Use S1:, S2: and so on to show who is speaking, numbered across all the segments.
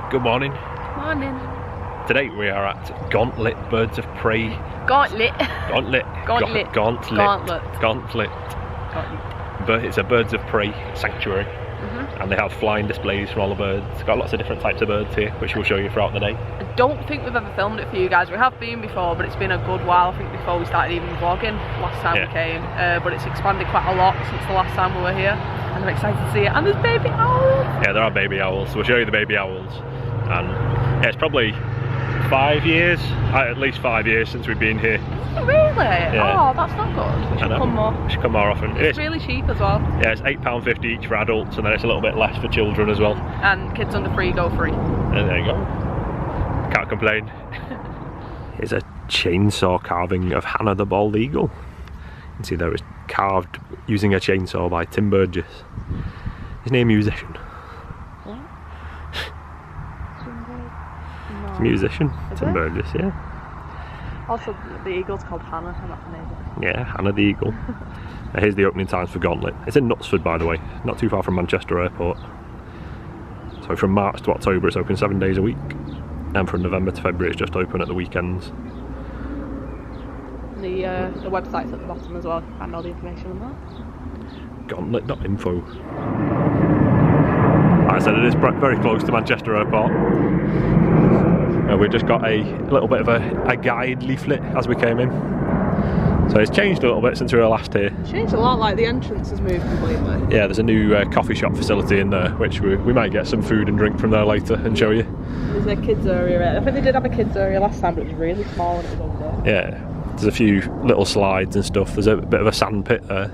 S1: Good morning.
S2: Morning.
S1: Today we are at Gauntlet Birds of Prey.
S2: Gauntlet.
S1: Gauntlet.
S2: Gauntlet.
S1: Gauntlet.
S2: Gauntlet.
S1: But it's a birds of prey sanctuary, and they have flying displays from all the birds. Got lots of different types of birds here, which we'll show you throughout the day.
S2: I don't think we've ever filmed it for you guys. We have been before, but it's been a good while. I think before we started even vlogging last time we came. But it's expanded quite a lot since the last time we were here, and I'm excited to see it. And there's baby owls.
S1: Yeah, there are baby owls. So we'll show you the baby owls. And yeah, it's probably 5 years, at least 5 years since we've been here.
S2: Really?
S1: Yeah.
S2: Oh, that's not good. We should come more.
S1: We should come more often.
S2: It's really cheap as well.
S1: Yeah, it's £8.50 each for adults, and then it's a little bit less for children as well.
S2: And kids under 3 go free.
S1: And there you go. Can't complain. Here's a chainsaw carving of Hannah the bald eagle. You can see there it's carved using a chainsaw by Tim Burgess. Isn't he a musician?
S2: What?
S1: He's a musician, Tim Burgess, yeah.
S2: Also, the eagle's called Hannah, and that's amazing.
S1: Yeah, Hannah the eagle. Here's the opening times for Gauntlet. It's in Knutsford, by the way, not too far from Manchester Airport. So from March to October it's open 7 days a week, and from November to February it's just open at the weekends.
S2: The website's at the bottom as well, and all the information on that.
S1: Gauntlet.info. Like I said, it is very close to Manchester Airport. We've just got a little bit of a guide leaflet as we came in. So it's changed a little bit since we were last here.
S2: It's changed a lot, like the entrance has moved completely.
S1: Yeah, there's a new coffee shop facility in there, which we might get some food and drink from there later and show you.
S2: There's a kids area. I think they did have a kids area last time, but it was really small when it was over there.
S1: Yeah, there's a few little slides and stuff. There's a bit of a sand pit there.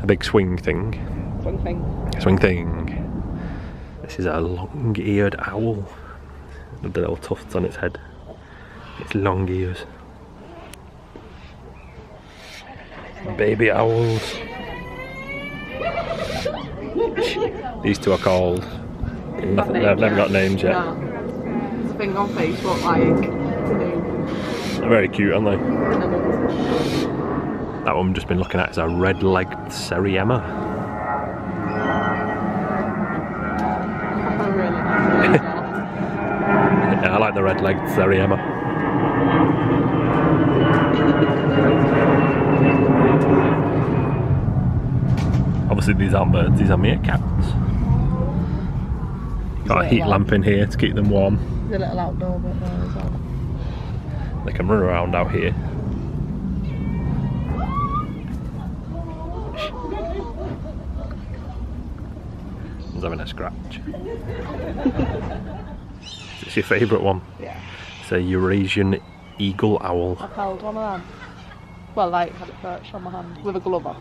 S1: A big swing thing.
S2: Swing thing.
S1: Swing thing. This is a long-eared owl. With the little tufts on its head. Its long ears. Baby owls. These two are called... They've never got names yet.
S2: No. There's a thing on Facebook like...
S1: They're very cute, aren't they? That one we've just been looking at is a red-legged Seriema.
S2: I really like it.
S1: Yeah, I like the red-legged Seriema. Obviously these aren't birds, these are meerkats. Got a heat lamp in here to keep them warm.
S2: There's a little outdoor bit there as well.
S1: They can run around out here. He's having a scratch. Is this your favourite one?
S2: Yeah.
S1: It's a Eurasian eagle owl.
S2: I've held one of them. Well, like, had it perched on my hand with a glove on.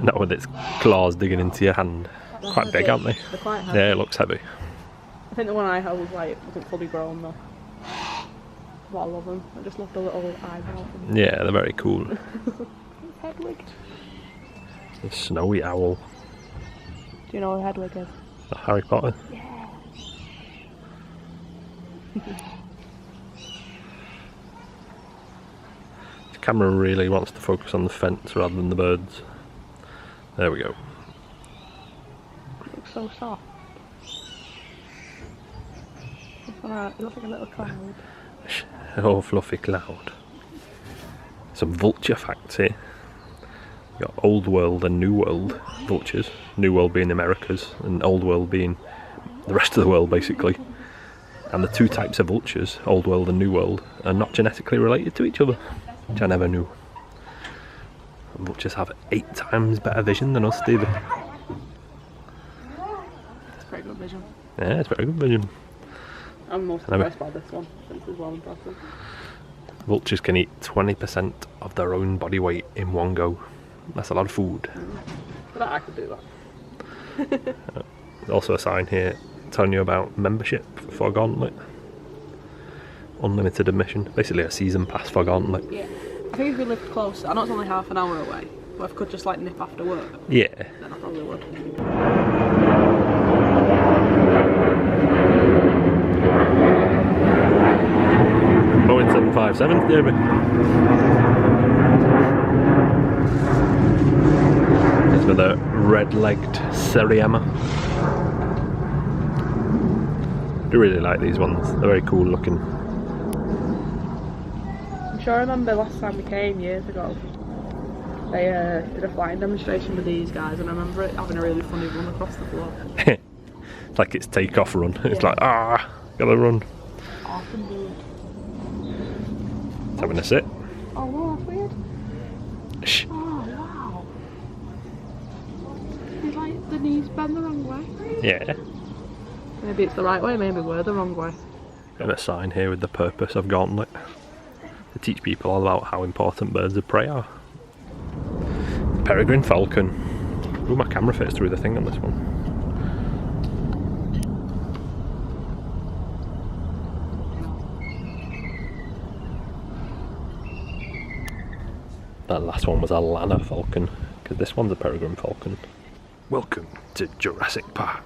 S1: Not with its claws digging into your hand.
S2: They're
S1: Quite big, aren't they?
S2: They're quite heavy.
S1: Yeah, it looks heavy.
S2: I think the one I held was like, wasn't fully grown though. But I love them. I just love the little eyebrow.
S1: Yeah, they're very cool.
S2: Hedwig.
S1: A snowy owl.
S2: Do you know what Hedwig is?
S1: Harry Potter.
S2: Yeah.
S1: The camera really wants to focus on the fence rather than the birds. There we go.
S2: It looks so soft. It looks like a little cloud.
S1: Oh, fluffy cloud. Some vulture facts here. You've got Old World and New World vultures. New World being the Americas and Old World being the rest of the world, basically. And the two types of vultures, Old World and New World, are not genetically related to each other, which I never knew. And vultures have 8 times better vision than us, Stevie.
S2: It's very good vision.
S1: Yeah, it's very good vision.
S2: I'm most impressed by this one, since it's well impressive.
S1: Vultures can eat 20% of their own body weight in one go. That's a lot of food.
S2: But I could do that.
S1: There's also a sign here telling you about membership for Gauntlet. Unlimited admission. Basically a season pass for Gauntlet.
S2: Yeah. I think if we lived close, I know it's only half an hour away, but if I could just like nip after work,
S1: Yeah.
S2: then I probably would.
S1: Boeing 757, David. It's with a red-legged Seriema. do really like these ones. They're very cool looking.
S2: I'm sure I remember last time we came years ago, they did a flying demonstration with these guys, and I remember it having a really funny run across the floor.
S1: It's like it's take-off run. It's like, gotta run.
S2: Awesome, dude.
S1: It's having a sit.
S2: Oh no, that's weird.
S1: Shh.
S2: Oh wow. It's like the knees bend the wrong way.
S1: Yeah.
S2: Maybe it's the right way, maybe we're the wrong way.
S1: And a sign here with the purpose of Gauntlet. To teach people all about how important birds of prey are. Peregrine falcon. Ooh, my camera fits through the thing on this one. That last one was a Lana falcon, because this one's a peregrine falcon. Welcome to Jurassic Park.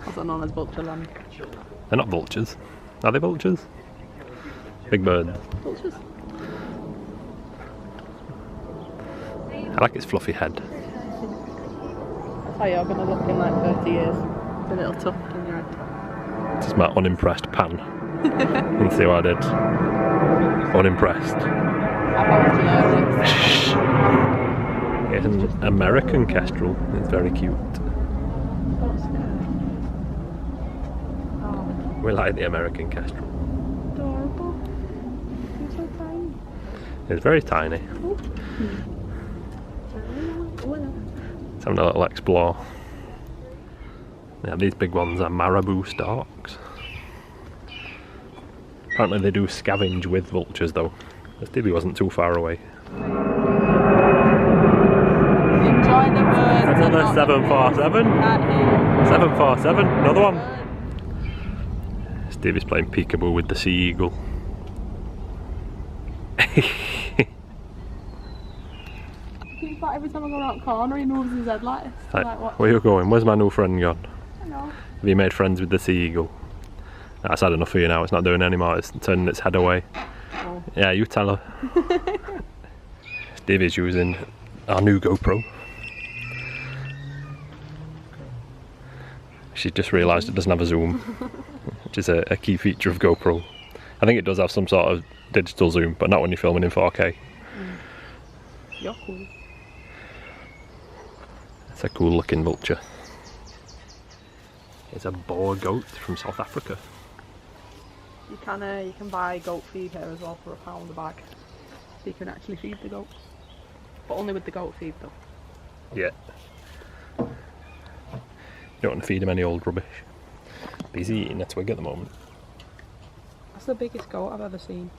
S2: Also known as Vulture land.
S1: They're not vultures. Are they vultures? Big bird.
S2: Vultures.
S1: I like its fluffy head.
S2: That's how you're going to look in like 30 years. With a little tuft in your head.
S1: This is my unimpressed pan. You can see what I did. Unimpressed. It's an American kestrel. It's very cute. We like the American kestrel.
S2: Adorable. It's so tiny.
S1: It's very tiny. Let's have a little explore. Yeah, these big ones are marabou storks. Apparently they do scavenge with vultures though. Stevie wasn't too far away.
S2: Enjoy the birds.
S1: Another 747. 747, another one. Stevie's playing peekaboo with the sea eagle.
S2: It's like every time I go around the corner he moves his head like this. Like, what?
S1: Where are you going? Where's my new friend gone?
S2: I know.
S1: Have you made friends with the sea eagle? That's had enough for you now, it's not doing any more, it's turning its head away.
S2: Oh.
S1: Yeah, you tell her. Stevie's using our new GoPro. She just realised it doesn't have a zoom, which is a key feature of GoPro. I think it does have some sort of digital zoom, but not when you're filming in 4K.
S2: You're cool.
S1: It's a cool looking vulture. It's a boar goat from South Africa.
S2: You can buy goat feed here as well for £1 a bag. So you can actually feed the goats. But only with the goat feed though.
S1: Yeah. You don't want to feed him any old rubbish. But he's eating a twig at the moment.
S2: That's the biggest goat I've ever seen.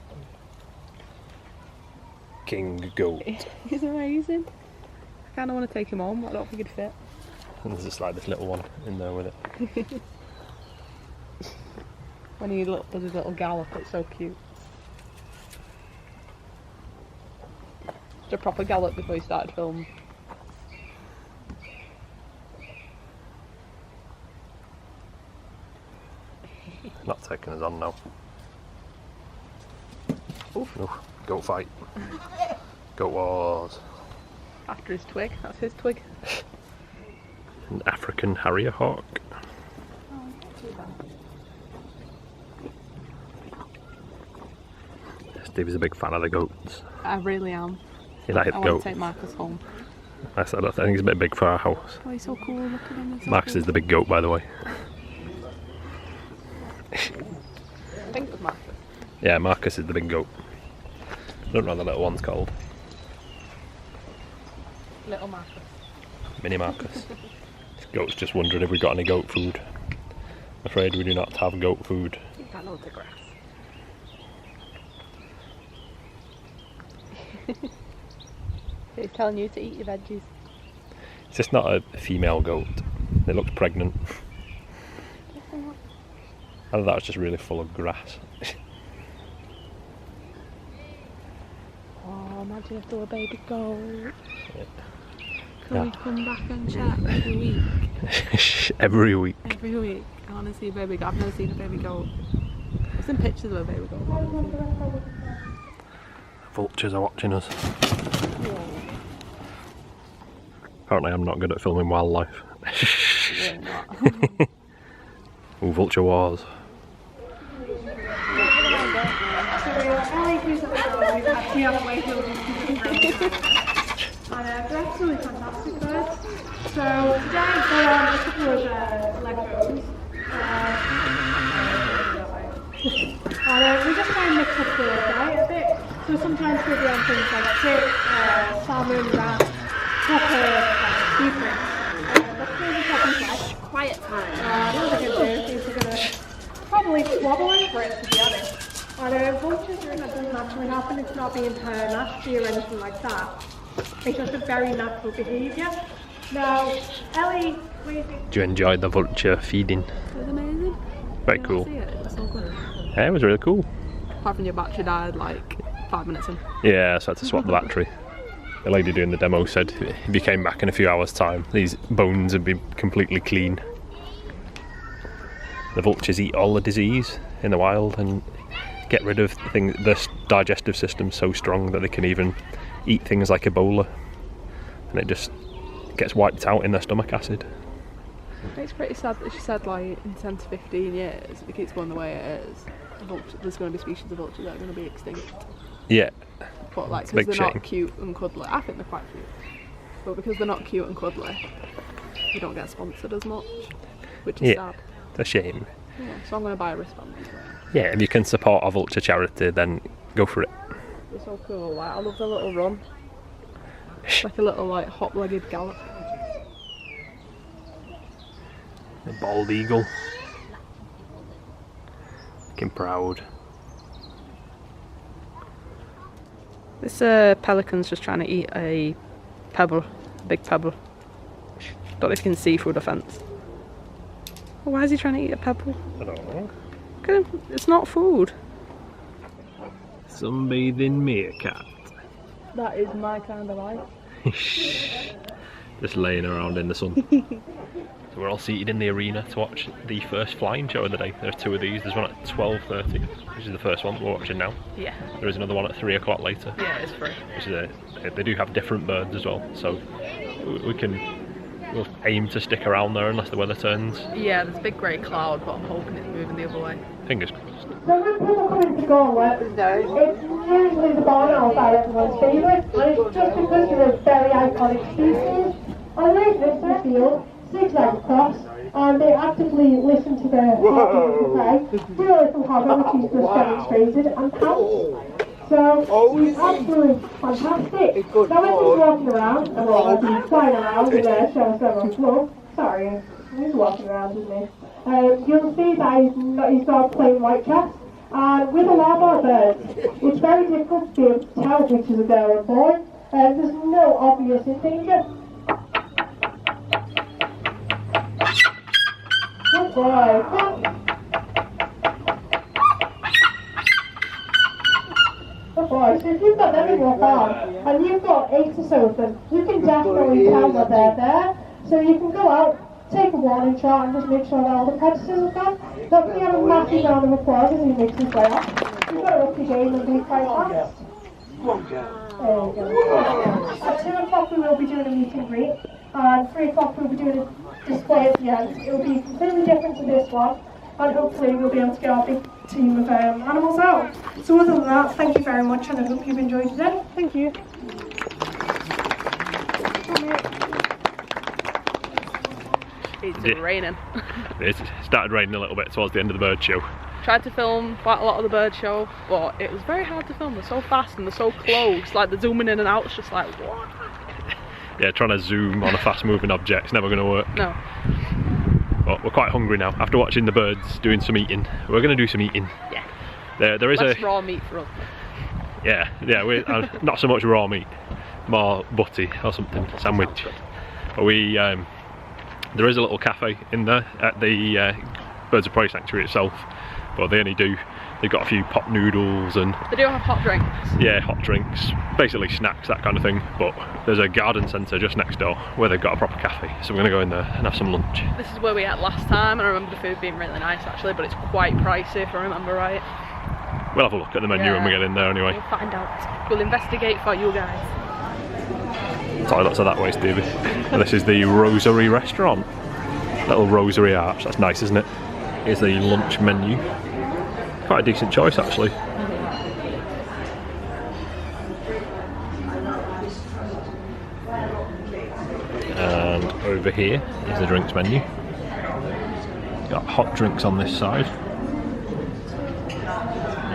S1: King goat.
S2: He's amazing. I kind of want to take him home, but I don't think he'd fit.
S1: And there's just like this little one in there with it.
S2: When he does his little gallop, it's so cute. Just a proper gallop before he started filming.
S1: Not taking us on now.
S2: Oof.
S1: Oof. Goat fight. Goat wars.
S2: After his twig, that's his twig.
S1: An African harrier hawk.
S2: Oh, not too bad.
S1: Stevie's a big fan of the goats.
S2: I really am.
S1: You like
S2: I
S1: the
S2: want
S1: goat?
S2: to take Marcus home.
S1: I think it's a bit big for our house.
S2: Oh, he's so cool. Look at him. So
S1: Marcus
S2: cool.
S1: is the big goat, by the way.
S2: I think it was Marcus.
S1: Yeah, Marcus is the big goat. I don't know what the little one's called.
S2: Little Marcus.
S1: Mini Marcus. This goat's just wondering if we got any goat food. I'm afraid we do not have goat food.
S2: You can't know the grass. He's telling you to eat your veggies.
S1: It's just not a female goat. It looks pregnant. Either that was just really full of grass.
S2: Oh, imagine if there were a baby goat.
S1: Yeah.
S2: Can we come back and chat every week?
S1: Every week.
S2: Every week. I want to see a baby goat. I've never seen a baby goat. I've seen pictures of a baby goat.
S1: Vultures are watching us.
S2: Yeah.
S1: Apparently I'm not good at filming wildlife.
S2: Really not.
S1: Ooh, Vulture Wars.
S3: And they're absolutely fantastic birds. So today they're on a couple of Legos. And we just try and mix up the diet a bit. So sometimes we'll be on things like chick, salmon, rat, pepper, beef.
S2: Quiet time.
S3: Those are good days. These are going to probably wobble over it, to be honest. And vultures, that doesn't actually happen. It's not being nasty or anything like that. It's just a very natural behaviour. Now, Ellie, what do you think?
S1: Do you enjoy the vulture feeding?
S2: It was amazing.
S1: Very cool.
S2: See it. It was so good.
S1: Yeah, it was really cool.
S2: Apart from your battery died like 5 minutes in.
S1: Yeah, so I had to swap the battery. The lady doing the demo said if you came back in a few hours' time, these bones would be completely clean. The vultures eat all the disease in the wild and get rid of things. Their digestive system's so strong that they can even eat things like Ebola, and it just gets wiped out in their stomach acid.
S2: It's pretty sad that she said like in 10 to 15 years, if it keeps going the way it is, there's going to be species of vultures that are going to be extinct.
S1: Yeah.
S2: But like, because they're not cute and cuddly. I think they're quite cute. But because they're not cute and cuddly, you don't get sponsored as much, which is sad.
S1: It's a shame.
S2: Yeah, so I'm going to buy a wristband.
S1: Yeah, if you can support a vulture charity, then go for it.
S2: It's so cool. Like, I love the little run. It's like a little like hop-legged gallop.
S1: The bald eagle. Looking proud.
S2: This pelican's just trying to eat a pebble, a big pebble. Don't know if you can see through the fence. Oh, why is he trying to eat a pebble?
S1: I don't know.
S2: Look at him. It's not food.
S1: Sunbathing meerkat.
S2: That is my kind of life.
S1: Just laying around in the sun. So we're all seated in the arena to watch the first flying show of the day. There are 2 of these. There's one at 12:30, which is the first one we're watching now.
S2: Yeah.
S1: There is another one at 3 o'clock later.
S2: Yeah, it's free.
S1: Which is they do have different birds as well, so we'll aim to stick around there unless the weather turns.
S2: Yeah, there's a big grey cloud, but I'm hoping it's moving the other way.
S1: Fingers crossed.
S3: So when people come into Gauntlet, it's usually the barn owls that are everyone's favourite, and it's just because they're a very iconic species. And they live in the field, zigzag across, and they actively listen to their prey, do a little hover, which he's just demonstrated, and pounce. So, it's absolutely fantastic. Now when he's walking around, and he'll be flying around and showing us everyone's love, sorry, he's walking around, isn't he? You'll see that he's got a plain white chest, and with a lot of our birds, it's very difficult to be able to tell which is a girl or boy. There's no obvious danger. Good boy. Good boy. So if you've got them in your farm, and you've got 8 or so of them, you can definitely tell that they're there. So you can go out, take a warning shot, and just make sure that all the predators are gone. Not going to have a massive round of applause as he makes his way up. You've got to up your game and be quite fast. There you go. At 2 o'clock we will be doing a meet and greet, and 3 o'clock we'll be doing a display at the end. It will be completely different to this one, and hopefully we'll be able to get our big team of animals out. So other than that, thank you very much, and I hope you've enjoyed today. Thank you.
S2: It's raining.
S1: It started raining a little bit towards the end of the bird show.
S2: Tried to film quite a lot of the bird show, but it was very hard to film. They're so fast and they're so close, like they're zooming in and out, it's just like, what?
S1: Yeah, trying to zoom on a fast moving object's never going to work.
S2: No.
S1: But we're quite hungry now. After watching the birds doing some eating, we're going to do some eating.
S2: Yeah.
S1: There is
S2: less raw meat for us.
S1: Yeah, we're not so much raw meat, more butty or something, sandwich. But there is a little cafe in there at the Birds of Prey Sanctuary itself, but they've got a few pop noodles and...
S2: They do have hot drinks.
S1: Yeah, hot drinks, basically snacks, that kind of thing, but there's a garden centre just next door where they've got a proper cafe, so we're going to go in there and have some lunch.
S2: This is where we ate last time, and I remember the food being really nice actually, but it's quite pricey if I remember right.
S1: We'll have a look at the menu when we get in there anyway.
S2: We'll find out. We'll investigate for you guys.
S1: Toilets are that way, Stevie. And this is the Rosary restaurant. Little rosary arch, that's nice, isn't it? Here's the lunch menu. Quite a decent choice actually. And over here is the drinks menu. Got hot drinks on this side.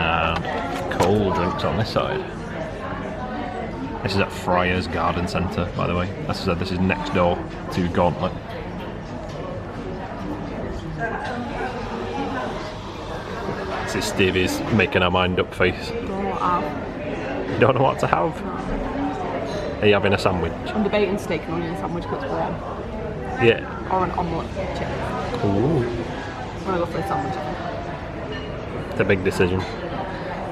S1: And cold drinks on this side. This is at Friar's Garden Centre, by the way. As I said, this is next door to Gauntlet. This is Stevie's making her mind up face. You don't know what to have? Are you having a sandwich?
S2: I'm debating steak and onion sandwich because we're on.
S1: Yeah.
S2: Or an omelette chip.
S1: Ooh.
S2: I'm gonna go for a sandwich.
S1: It's a big decision.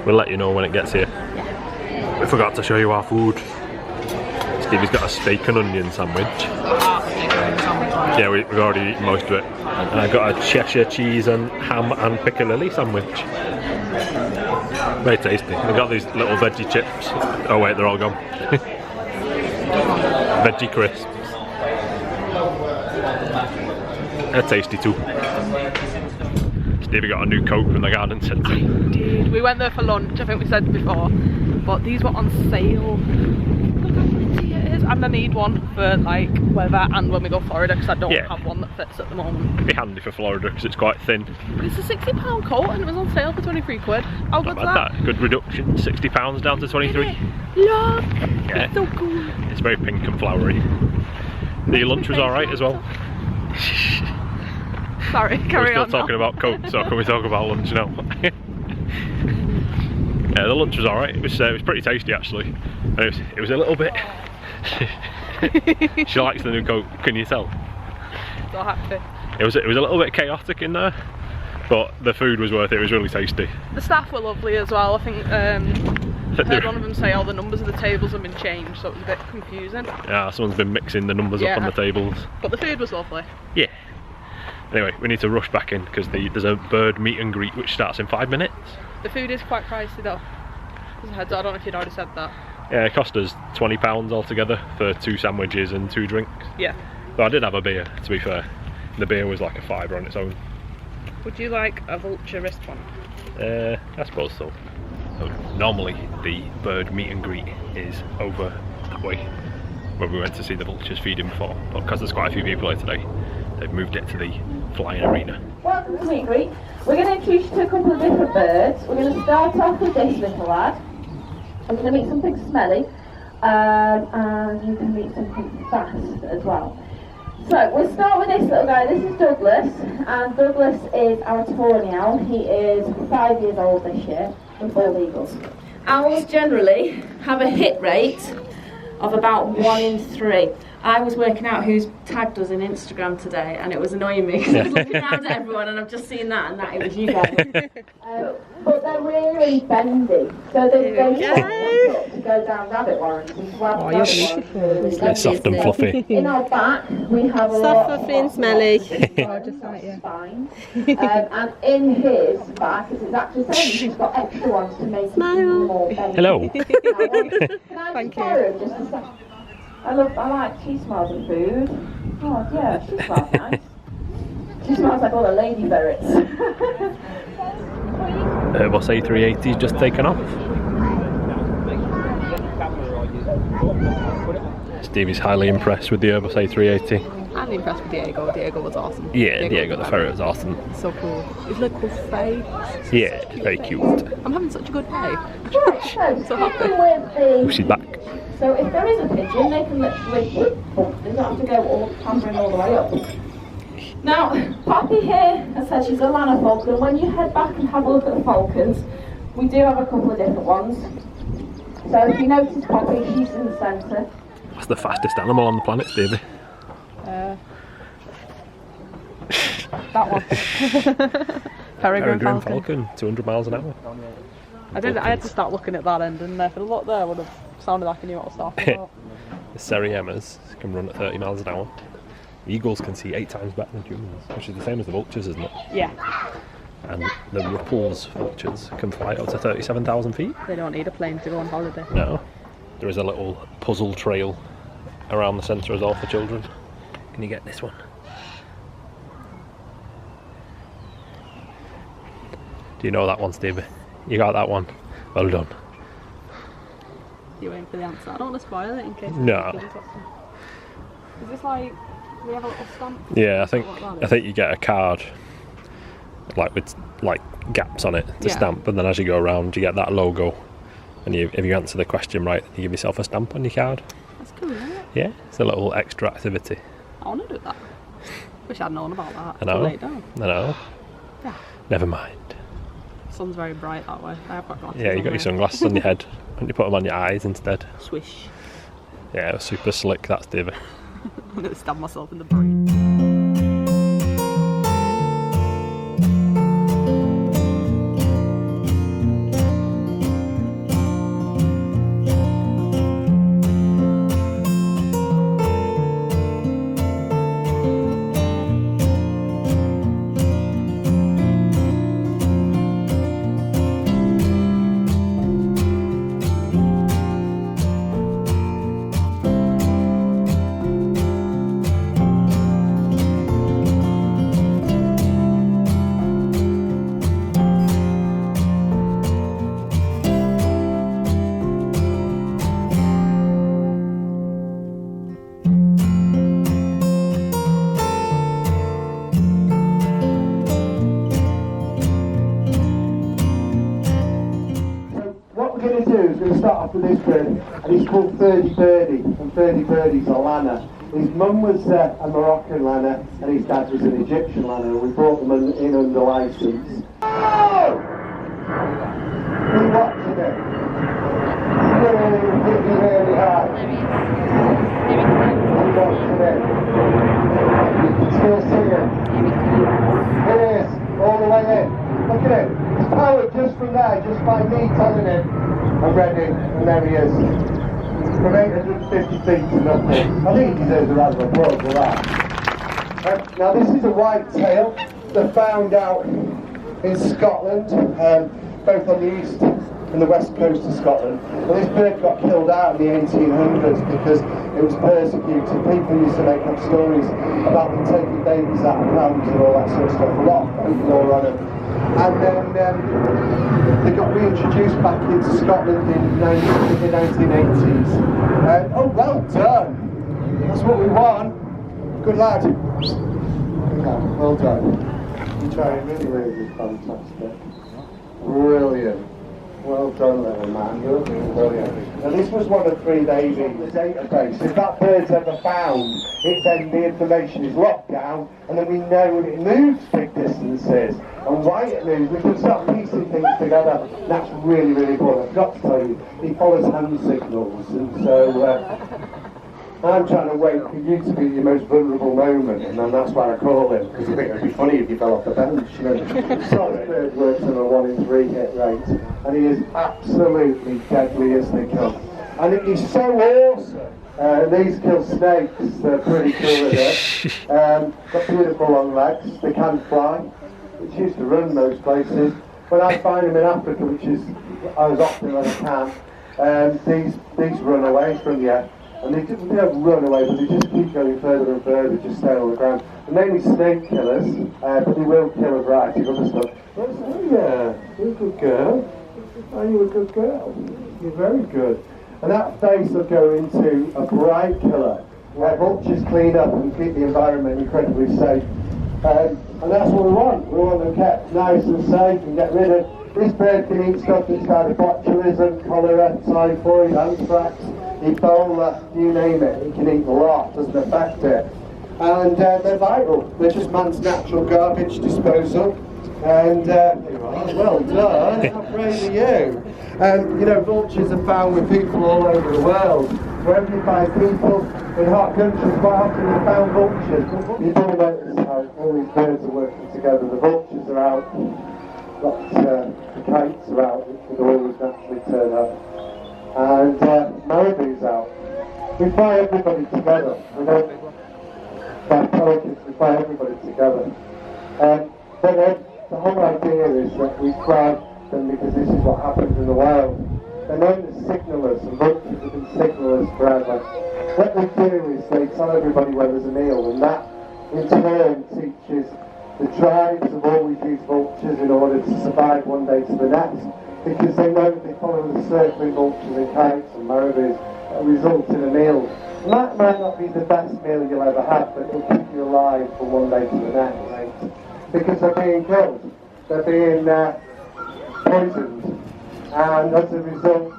S1: We'll let you know when it gets here.
S2: Yeah.
S1: We forgot to show you our food. Stevie's got a steak and onion sandwich. Yeah, we've already eaten most of it. And I've got a Cheshire cheese and ham and piccalilli sandwich. Very tasty. I've got these little veggie chips. Oh wait, they're all gone. Veggie crisps. They're tasty too. Stevie got a new Coke from the garden centre.
S2: I did. We went there for lunch, I think we said before. But these were on sale. Look how pretty it is. And I need one for like weather and when we go Florida because I don't have one that fits at the moment.
S1: It'd be handy for Florida because it's quite thin.
S2: But it's a £60 coat and it was on sale for 23 quid. How good's that?
S1: Good reduction. £60 down to 23.
S2: Look!
S1: Yeah.
S2: It's so cool.
S1: It's very pink and flowery. The lunch was alright as well.
S2: Sorry, carry on.
S1: We're still talking about Coke, so can we talk about lunch now? Yeah, the lunch was alright. It was pretty tasty actually. It was a little bit. She likes the new Coke. Can you tell?
S2: So happy.
S1: It was a little bit chaotic in there, but the food was worth it. It was really tasty.
S2: The staff were lovely as well. I think I heard one of them say all the numbers of the tables have been changed, so it was a bit confusing.
S1: Yeah, someone's been mixing the numbers up on the tables. But
S2: the food was lovely.
S1: Yeah. Anyway, we need to rush back in because there's a bird meet and greet which starts in 5 minutes.
S2: The food is quite pricey though. I don't know if you'd already said that.
S1: Yeah, it cost us £20 altogether for 2 sandwiches and 2 drinks.
S2: Yeah.
S1: But I did have a beer, to be fair. The beer was like a £5 on its own.
S2: Would you like a Vulture wristband?
S1: I suppose so. Normally the bird meet and greet is over that way where we went to see the vultures feeding before, but because there's quite a few people here today, they've moved it to the flying arena.
S3: Welcome to Meet and Greet. We're going to introduce you to a couple of different birds. We're going to start off with this little lad. We're going to meet something smelly, and you can meet something fast as well. So we'll start with this little guy. This is Douglas, and Douglas is our tawny owl. He is 5 years old this year with bald eagles. Owls generally have a hit rate of about 1 in 3. I was working out who's tagged us in Instagram today, and it was annoying me because I was looking around at everyone and I've just seen that, and that it was you guys. But they're really bendy, so they go to go down rabbit warrens as well.
S2: Oh, you're beautiful.
S1: It's soft and fluffy.
S3: In our back, we have a
S4: soft, fluffy and smelly.
S3: just like spine. And in his back, it's exactly the same. He's got extra ones to make it even more bendy.
S1: Hello.
S3: Thank you. I like, she smells of food. Oh yeah, she smells nice. She smells like all the lady ferrets.
S1: Airbus A380's just taken off. Stevie's highly impressed with the Airbus A380.
S2: I'm impressed with Diego. Diego was awesome.
S1: Yeah, Diego the ferret was awesome.
S2: So cool. His little face.
S1: Yeah, very cute.
S2: I'm having such a good day.
S3: Right,
S2: so happy.
S1: Oh, she's back.
S3: So if there is a pigeon, they can literally, they don't have to go clambering all the way up. Now, Poppy here has said she's a Lana falcon. When you head back and have a look at the falcons, we do have a couple of different ones. So if you notice Poppy, she's in the centre.
S1: What's the fastest animal on the planet, Stevie?
S2: That one. Peregrine
S1: Falcon, 200 miles an hour.
S2: I had to start looking at that end, and if the look there would have sounded like I knew what I was talking about.
S1: The Seriemas can run at 30 miles an hour. Eagles can see 8 times better than humans, which is the same as the vultures, isn't it?
S2: Yeah.
S1: And the Ruppel's vultures can fly up to 37,000 feet.
S2: They don't need a plane to go on holiday.
S1: No. There is a little puzzle trail around the centre as well for children. Can you get this one? Do you know that one, Stevie? You got that one? Well done.
S2: You're waiting for the answer. I don't want to spoil it in case.
S1: No.
S2: Is this like we have a little stamp?
S1: Yeah, I think you get a card like with like gaps on it to stamp, and then as you go around you get that logo, and if you answer the question right, you give yourself a stamp on your card.
S2: That's cool, isn't it?
S1: Yeah, it's a little extra activity.
S2: I want to do that. Wish I'd known about that.
S1: I know.
S2: Too late now.
S1: I know.
S2: Yeah.
S1: Never mind.
S2: The sun's very bright that way. I have got glasses.
S1: Yeah, you got your sunglasses on your head. Why don't you put them on your eyes instead?
S2: Swish.
S1: Yeah, super slick, that's David.
S2: I'm going to stab myself in the brain.
S4: Start off with this bird, and he's called 30 Birdie, and 30 Birdie's a lanner. His mum was a Moroccan lanner, and his dad was an Egyptian lanner, and we brought them in under licence. Oh! Are you watching it? Really hard. Are you watching it? You can still see it. It is, all the way in. Look at it. It's powered just from there, just by me telling him. I'm ready, and there he is. From 850 feet to nothing. I think he deserves a round of applause for that. Now this is a whitetail. They're found out in Scotland, both on the east and the west coast of Scotland. Well, this bird got killed out in the 1800s because it was persecuted. People used to make up stories about them taking babies out of prams and all that sort of stuff. A lot of folklore on it. And then they got reintroduced back into Scotland in the 1980s. Oh, well done! That's what we want. Good lad. Good lad. Well done. You trying really is fantastic. Brilliant. Well done, little man. You're doing brilliant. Now, this was one of 3 babies. The database. If that bird's ever found, then the information is locked down, and then we know when it moves big distances and why it moves. We can start piecing things together. That's really, really important. I've got to tell you, he follows hand signals, and so I'm trying to wait for you to be your most vulnerable moment, and then that's why I call him, because I think it'd be funny if you fell off the bench. You know, solid bird works on a 1 in 3 hit rate, and he is absolutely deadly as they come. And it is so awesome. These kill snakes, they're pretty cool with it. Got beautiful long legs, they can fly, which used to run most places. When I find them in Africa, which is as often as I can, these run away from you. And they don't run away, but they just keep going further and further, just stay on the ground. They're mainly snake killers, but they will kill a variety of other stuff. Oh yeah, you're a good girl. Oh, you're a good girl. You're very good. And that face will go into a bright killer, where vultures clean up and keep the environment incredibly safe. And that's what we want. We want them kept nice and safe and get rid of. This bird can eat stuff that's got botulism, cholera, typhoid, anthrax, Ebola, you name it. It can eat a lot, doesn't affect it. And they're vital. They're just man's natural garbage disposal. And well done. How brave are you? You know, vultures are found with people all over the world. Wherever you find people in hot countries, quite often you found vultures. You don't notice how all these birds are working together. The vultures are out, the kites are out, which would always naturally turn up. And marabou's out. We fly everybody together. We don't fly pelicans, we fly everybody together. But the whole idea is that we fly them because this is what happens in the wild. They're known as signallers, and vultures have been signallers forever. What they do is they tell everybody where there's a meal, and that in turn teaches The tribes have always used vultures in order to survive one day to the next, because they know if they follow the circling vultures and kites and marabous, it'll result in a meal. And that might not be the best meal you'll ever have, but it'll keep you alive from one day to the next, right? Because they're being killed, they're being poisoned, and as a result,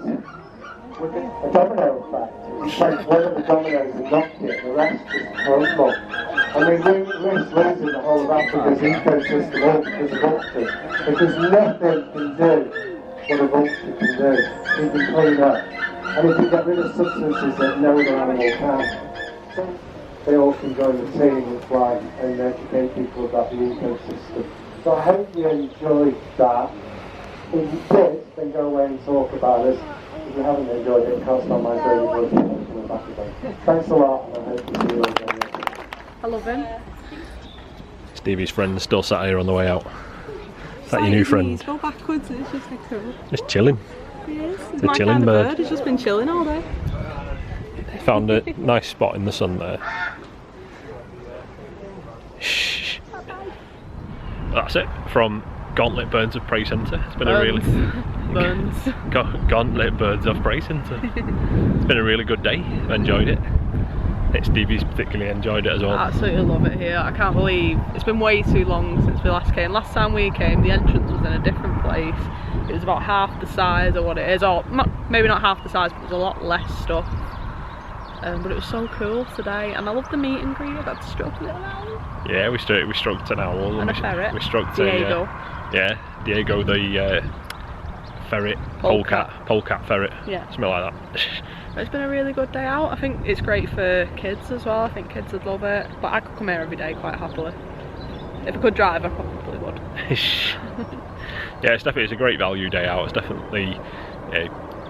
S4: with a domino effect. You place one of the dominoes and knock it, the rest just crumble. And we risk losing the whole of Africa's ecosystem all because of vultures. Because nothing can do what a vulture can do. It can clean up. And it can get rid of substances that no other animal can. They all can join the team and fly and educate people about the ecosystem. So I hope you enjoyed that. If you did, then go away and talk about us. If you haven't enjoyed it, can't stop my journey with coming back again. Thanks a lot, and I hope to see you again.
S2: I love him.
S1: Stevie's friend's still sat here on the way out. Is that your new friend?
S2: Go backwards and it's just like cool.
S1: Just chilling.
S2: He is. He's
S1: The
S2: my
S1: chilling
S2: kind of
S1: bird.
S2: bird. He's just been chilling all day.
S1: Found a nice spot in the sun there. Shh. That's it from Gauntlet Birds of Prey Centre. It's been a really Gauntlet Birds of Prey Centre. It's been a really good day. I enjoyed it. Stevie's particularly enjoyed it as well.
S2: I absolutely love it here. I can't believe it's been way too long since we last came. Last time we came, the entrance was in a different place. It was about half the size of what it is, or maybe not half the size, but there's a lot less stuff. But it was so cool today, and I love the meet and greet. I got to stroke a little owl.
S1: Yeah, we stroked an owl
S2: And a ferret.
S1: We stroked
S2: Diego.
S1: Diego, the ferret, polecat ferret.
S2: Yeah.
S1: Something like that.
S2: It's been a really good day out. I think it's great for kids as well. I think kids would love it. But I could come here every day quite happily. If I could drive, I probably would.
S1: Yeah, it's a great value day out. It's definitely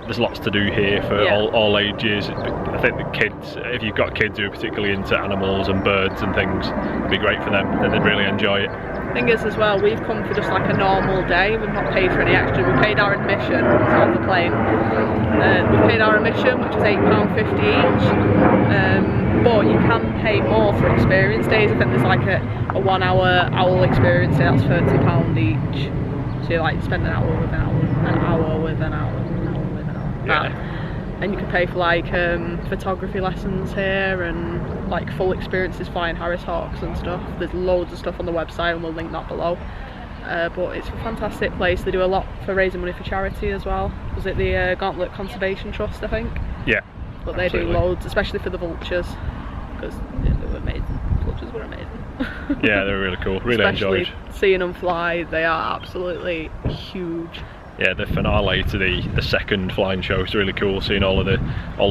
S1: there's lots to do here for all ages. I think the kids, if you've got kids who are particularly into animals and birds and things, it'd be great for them and they'd really enjoy it.
S2: Thing is as well, we've come for just like a normal day. We've not paid for any extra. We paid our admission on the plane. We paid our admission, which is £8.50 each. But you can pay more for experience days. I think there's like a 1 hour owl experience day, that's £30 each. So you like spend an hour with an hour, an hour with an hour, an hour with an hour.
S1: Yeah.
S2: And you can pay for like photography lessons here and like full experiences flying Harris Hawks and stuff. There's loads of stuff on the website and we'll link that below. But it's a fantastic place. They do a lot for raising money for charity as well. Was it the Gauntlet Conservation Trust, I think?
S1: Yeah.
S2: But they do loads, especially for the vultures, because they were amazing. Vultures were amazing.
S1: Yeah, they were really cool. Really
S2: especially
S1: enjoyed
S2: seeing them fly. They are absolutely huge.
S1: Yeah, the finale to the second flying show is really cool. Seeing all the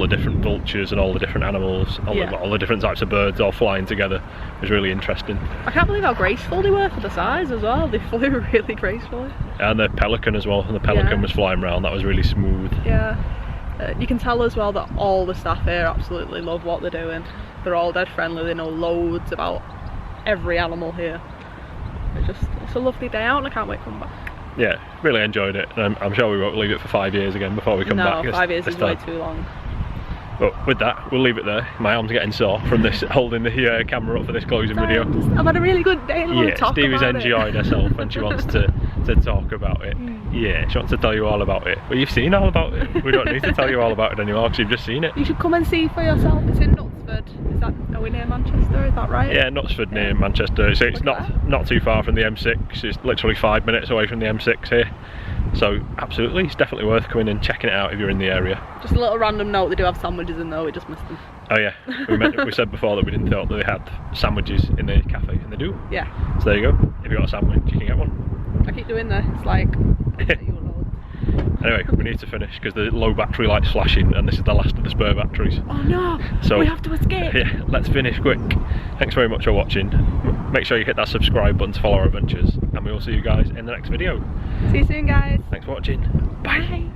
S1: different vultures and all the different animals, all the different types of birds all flying together was really interesting.
S2: I can't believe how graceful they were for the size as well. They flew really gracefully.
S1: And the pelican as well. And the pelican was flying around. That was really smooth.
S2: Yeah. You can tell as well that all the staff here absolutely love what they're doing. They're all dead friendly. They know loads about every animal here. It's a lovely day out and I can't wait to come back.
S1: Yeah, really enjoyed it, and I'm sure we won't leave it for 5 years again before we come back.
S2: No, 5 years is way too long.
S1: But with that, we'll leave it there. My arm's getting sore from this holding the camera up for this closing video.
S2: I've had a really good day and I want to talk
S1: Stevie's
S2: about
S1: enjoyed herself and she wants to talk about it. Yeah, she wants to tell you all about it. Well, you've seen all about it. We don't need to tell you all about it anymore because you've just seen it.
S2: You should come and see for yourself. It's in Knutsford. Are we near Manchester? Is that right?
S1: Yeah, Knutsford near Manchester. So it's not too far from the M6. It's literally 5 minutes away from the M6 here. So absolutely, it's definitely worth coming and checking it out if you're in the area. Just
S2: a little random note, they do have sandwiches in there, we just missed them.
S1: Oh yeah, we said before that we didn't thought that they had sandwiches in the cafe, and they do.
S2: Yeah.
S1: So there you go, if you got a sandwich you can get one.
S2: I keep doing this, it's like...
S1: Anyway, we need to finish because the low battery light's flashing and this is the last of the spare batteries.
S2: Oh no, so we have to escape.
S1: Yeah, let's finish quick. Thanks very much for watching. Make sure you hit that subscribe button to follow our adventures and we will see you guys in the next video.
S2: See you soon guys.
S1: Thanks for watching. Bye.